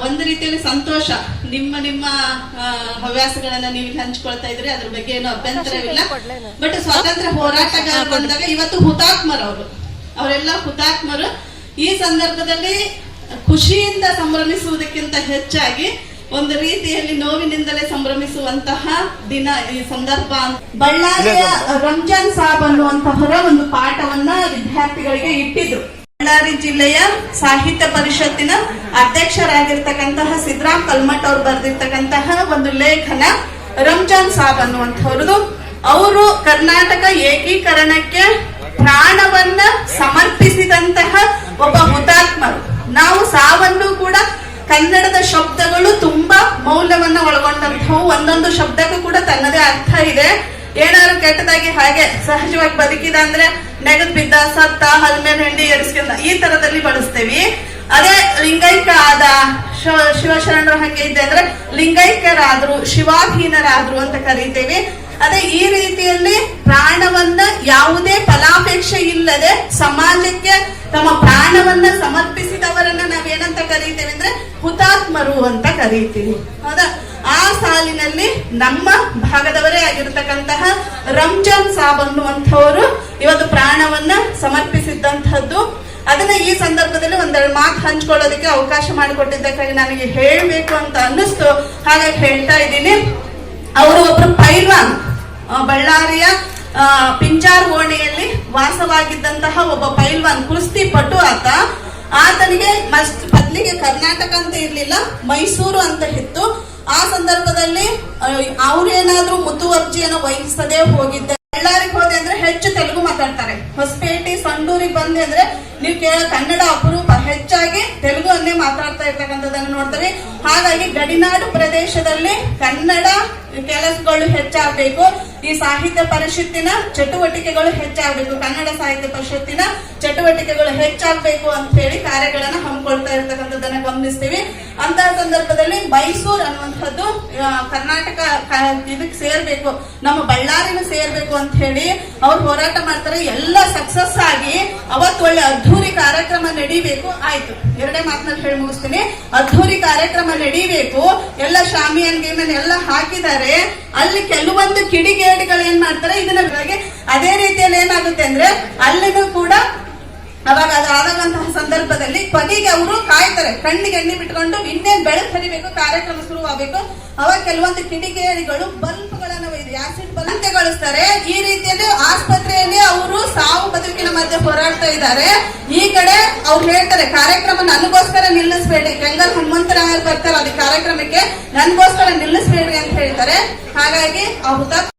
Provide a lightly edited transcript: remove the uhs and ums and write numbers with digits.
ಒಂದು ರೀತಿಯಲ್ಲಿ ಸಂತೋಷ. ನಿಮ್ಮ ನಿಮ್ಮ ಹವ್ಯಾಸಗಳನ್ನ ನೀವು ಹಂಚ್ಕೊಳ್ತಾ ಇದ್ರಿ, ಅದ್ರ ಬಗ್ಗೆ ಏನು ಅಭ್ಯಂತರವಿಲ್ಲ. ಬಟ್ ಸ್ವಾತಂತ್ರ್ಯ ಹೋರಾಟಗಾರರು ಬಂದಾಗ ಇವತ್ತು ಹುತಾತ್ಮರು ಅವರೆಲ್ಲ ಹುತಾತ್ಮರು. ಈ ಸಂದರ್ಭದಲ್ಲಿ ಖುಷಿಯಿಂದ ಸಂಭ್ರಮಿಸುವುದಕ್ಕಿಂತ ಹೆಚ್ಚಾಗಿ ಒಂದು ರೀತಿಯಲ್ಲಿ ನೋವಿನಿಂದಲೇ ಸಂಭ್ರಮಿಸುವಂತಹ ದಿನ ಈ ಸಂದರ್ಭ. ಬಳ್ಳಾರಿಯ ರಂಜಾನ್ ಸಾಬ್ ಅನ್ನುವಂತಹವರ ಒಂದು ಪಾಠವನ್ನ ವಿದ್ಯಾರ್ಥಿಗಳಿಗೆ ಇಟ್ಟಿದ್ರು. ಬಳ್ಳಾರಿ ಜಿಲ್ಲೆಯ ಸಾಹಿತ್ಯ ಪರಿಷತ್ತಿನ ಅಧ್ಯಕ್ಷರಾಗಿರ್ತಕ್ಕಂತಹ ಸಿದ್ದರಾಮ್ ಕಲ್ಮಠ್ ಅವರು ಬರೆದಿರ್ತಕ್ಕಂತಹ ಒಂದು ಲೇಖನ ರಂಜಾನ್ ಸಾಬ್ ಅನ್ನುವಂಥವ್ರದ್ದು. ಅವರು ಕರ್ನಾಟಕ ಏಕೀಕರಣಕ್ಕೆ ಪ್ರಾಣವನ್ನ ಸಮರ್ಪಿಸಿದಂತಹ ಒಬ್ಬ ಹುತಾತ್ಮರು. ನಾವು ಸಾವನ್ನು ಕೂಡ ಕನ್ನಡದ ಶಬ್ದಗಳು ತುಂಬಾ ಮೌಲ್ಯವನ್ನ ಒಳಗೊಂಡಂತವು. ಒಂದೊಂದು ಶಬ್ದಕ್ಕೂ ಕೂಡ ತನ್ನದೇ ಅರ್ಥ ಇದೆ. ಏನಾದ್ರು ಕೆಟ್ಟದಾಗಿ ಹಾಗೆ ಸಹಜವಾಗಿ ಬದುಕಿದ ಅಂದ್ರೆ ನೆಗದ್ ಬಿದ್ದ, ಸತ್ತ, ಹಲ್ಮೇಲೆ ಹೆಂಡಿ ಎರಿಸ್ಕೊಂಡ, ಈ ತರದಲ್ಲಿ ಬಳಸ್ತೇವೆ. ಅದೇ ಲಿಂಗೈಕ್ಯ ಆದ, ಶಿವಶರಣರು ಹಂಗೆ ಇದೆ ಅಂದ್ರೆ ಲಿಂಗೈಕ್ಯರಾದ್ರು, ಶಿವಾಧೀನರಾದ್ರು ಅಂತ ಕರೀತೇವೆ. ಅದೇ ಈ ರೀತಿಯಲ್ಲಿ ಪ್ರಾಣವನ್ನ ಯಾವುದೇ ಫಲಾಪೇಕ್ಷೆ ಇಲ್ಲದೆ ಸಮಾಜಕ್ಕೆ ತಮ್ಮ ಪ್ರಾಣವನ್ನ ಸಮರ್ಪಿಸಿದವರನ್ನ ನಾವೇನಂತ ಕರೀತೇವೆ ಅಂದ್ರೆ ಹುತಾತ್ಮರು ಅಂತ ಕರೀತೀವಿ. ಹೌದಾ? ಆ ಸಾಲಿನಲ್ಲಿ ನಮ್ಮ ಭಾಗದವರೇ ಆಗಿರತಕ್ಕಂತಹ ರಂಜಾನ್ ಸಾಬ್ ಅನ್ನುವಂಥವರು ಇವತ್ತು ಪ್ರಾಣವನ್ನ ಸಮರ್ಪಿಸಿದ್ದಂಥದ್ದು. ಅದನ್ನ ಈ ಸಂದರ್ಭದಲ್ಲಿ ಒಂದೆರಡು ಮಾತು ಹಂಚ್ಕೊಳ್ಳೋದಕ್ಕೆ ಅವಕಾಶ ಮಾಡಿಕೊಟ್ಟಿದ್ದಕ್ಕಾಗಿ ನನಗೆ ಹೇಳಬೇಕು ಅಂತ ಅನ್ನಿಸ್ತು, ಹಾಗಾಗಿ ಹೇಳ್ತಾ ಇದ್ದೀನಿ. ಅವರು ಒಬ್ರು ಪೈಲ್ವಾನ್, ಬಳ್ಳಾರಿಯ ಪಿಂಜಾರ್ ಓಣಿಯಲ್ಲಿ ವಾಸವಾಗಿದ್ದಂತಹ ಒಬ್ಬ ಪೈಲ್ವಾನ್, ಕುಸ್ತಿ ಪಟು ಆತನಿಗೆ ಮೊದಲಿಗೆ ಕರ್ನಾಟಕ ಅಂತ ಇರ್ಲಿಲ್ಲ, ಮೈಸೂರು ಅಂತ ಇತ್ತು. ಆ ಸಂದರ್ಭದಲ್ಲಿ ಅವ್ರೇನಾದ್ರೂ ಮುತುವರ್ಜಿಯನ್ನು ವಹಿಸದೆ ಹೋಗಿದ್ದೆ. ಬಳ್ಳಾರಿಗೆ ಹೋದೆ ಅಂದ್ರೆ ಹೆಚ್ಚು ತೆಲುಗು ಮಾತಾಡ್ತಾರೆ. ಹೊಸಪೇಟೆ, ಸಂಡೂರಿಗೆ ಬಂದೆ ಅಂದ್ರೆ ನೀವು ಕನ್ನಡ ಅಪರೂಪ, ಹೆಚ್ಚಾಗಿ ತೆಲುಗು ಅನ್ನೇ ಮಾತಾಡ್ತಾ ಇರ್ತಕ್ಕಂಥದ್ದನ್ನು ನೋಡ್ತಾರೆ. ಹಾಗಾಗಿ ಗಡಿನಾಡು ಪ್ರದೇಶದಲ್ಲಿ ಕನ್ನಡ ಕೆಲಸಗಳು ಹೆಚ್ಚಾಗಬೇಕು, ಈ ಸಾಹಿತ್ಯ ಪರಿಷತ್ತಿನ ಚಟುವಟಿಕೆಗಳು ಹೆಚ್ಚಾಗಬೇಕು, ಕನ್ನಡ ಸಾಹಿತ್ಯ ಪರಿಷತ್ತಿನ ಚಟುವಟಿಕೆಗಳು ಹೆಚ್ಚಾಗಬೇಕು ಅಂತ ಹೇಳಿ ಕಾರ್ಯಗಳನ್ನ ಹಮ್ಮಿಕೊಳ್ತಾ ಇರ್ತಕ್ಕಂಥದ್ದನ್ನ ಗಮನಿಸ್ತೀವಿ. ಅಂತಹ ಸಂದರ್ಭದಲ್ಲಿ ಮೈಸೂರು ಅನ್ನುವಂಥದ್ದು ಕರ್ನಾಟಕ ಇದಕ್ಕೆ ಸೇರ್ಬೇಕು, ನಮ್ಮ ಬಳ್ಳಾರಿನ ಸೇರ್ಬೇಕು ಅಂತ ಹೇಳಿ ಅವ್ರು ಹೋರಾಟ ಮಾಡ್ತಾರೆ. ಎಲ್ಲ ಸಕ್ಸಸ್ ಆಗಿ ಅವತ್ತು ಒಳ್ಳೆ ಅದ್ಧೂರಿ ಕಾರ್ಯಕ್ರಮ ನಡೀಬೇಕು. ಆಯ್ತು, ಎರಡೇ ಮಾತನಾಡಿ ಹೇಳಿ ಮುಗಿಸ್ತೀನಿ. ಅದ್ಧೂರಿ ಕಾರ್ಯಕ್ರಮ ನಡೀಬೇಕು, ಎಲ್ಲ ಶಾಮಿಯಾನ್ ಗೇಮನ್ ಎಲ್ಲ ಹಾಕಿದ್ದಾರೆ. ಅಲ್ಲಿ ಕೆಲವೊಂದು ಕಿಡಿಗೇಡಿಗಳು ಏನ್ ಮಾಡ್ತಾರೆ ಇದನ್ನ ಅದೇ ರೀತಿಯಲ್ಲಿ ಏನಾಗುತ್ತೆ ಅಂದ್ರೆ ಅಲ್ಲಿನೂ ಕೂಡ ಅವಾಗ ಅದಾದಂತಹ ಸಂದರ್ಭದಲ್ಲಿ ಕೊನೆಗೆ ಅವರು ಕಾಯ್ತಾರೆ, ಕಣ್ಣಿಗೆ ಎಣ್ಣೆ ಬಿಟ್ಕೊಂಡು ಇನ್ನೇನ್ ಬೆಳಕು ಹರಿಬೇಕು, ಕಾರ್ಯಕ್ರಮ ಶುರುವಾಗಬೇಕು. ಅವಾಗ ಕೆಲವೊಂದು ಕಿಡಿಗೇಡಿಗಳು ಬಲ್ಬ್ಗಳನ್ನ ಆಸಿಡ್ ಬಲಂತೆಗೊಳಿಸ್ತಾರೆ. ಈ ರೀತಿಯಲ್ಲಿ ಆಸ್ಪತ್ರೆಯಲ್ಲಿ ಅವರು ಸಾವು ಬದುಕಿನ ಮಧ್ಯೆ ಹೋರಾಡ್ತಾ ಇದ್ದಾರೆ. ಈ ಕಡೆ ಅವ್ರು ಹೇಳ್ತಾರೆ ಕಾರ್ಯಕ್ರಮ ನನಗೋಸ್ಕರ ನಿಲ್ಲಿಸಬೇಡಿ, ಬೆಂಗಲ್ ಹನುಮಂತರಾಯರು ಬರ್ತಾರೆ ಅದೇ ಕಾರ್ಯಕ್ರಮಕ್ಕೆ, ನನಗೋಸ್ಕರ ನಿಲ್ಲಿಸಬೇಡಿ ಅಂತ ಹೇಳ್ತಾರೆ. ಹಾಗಾಗಿ ಆ ಹುತಾತ್ಮ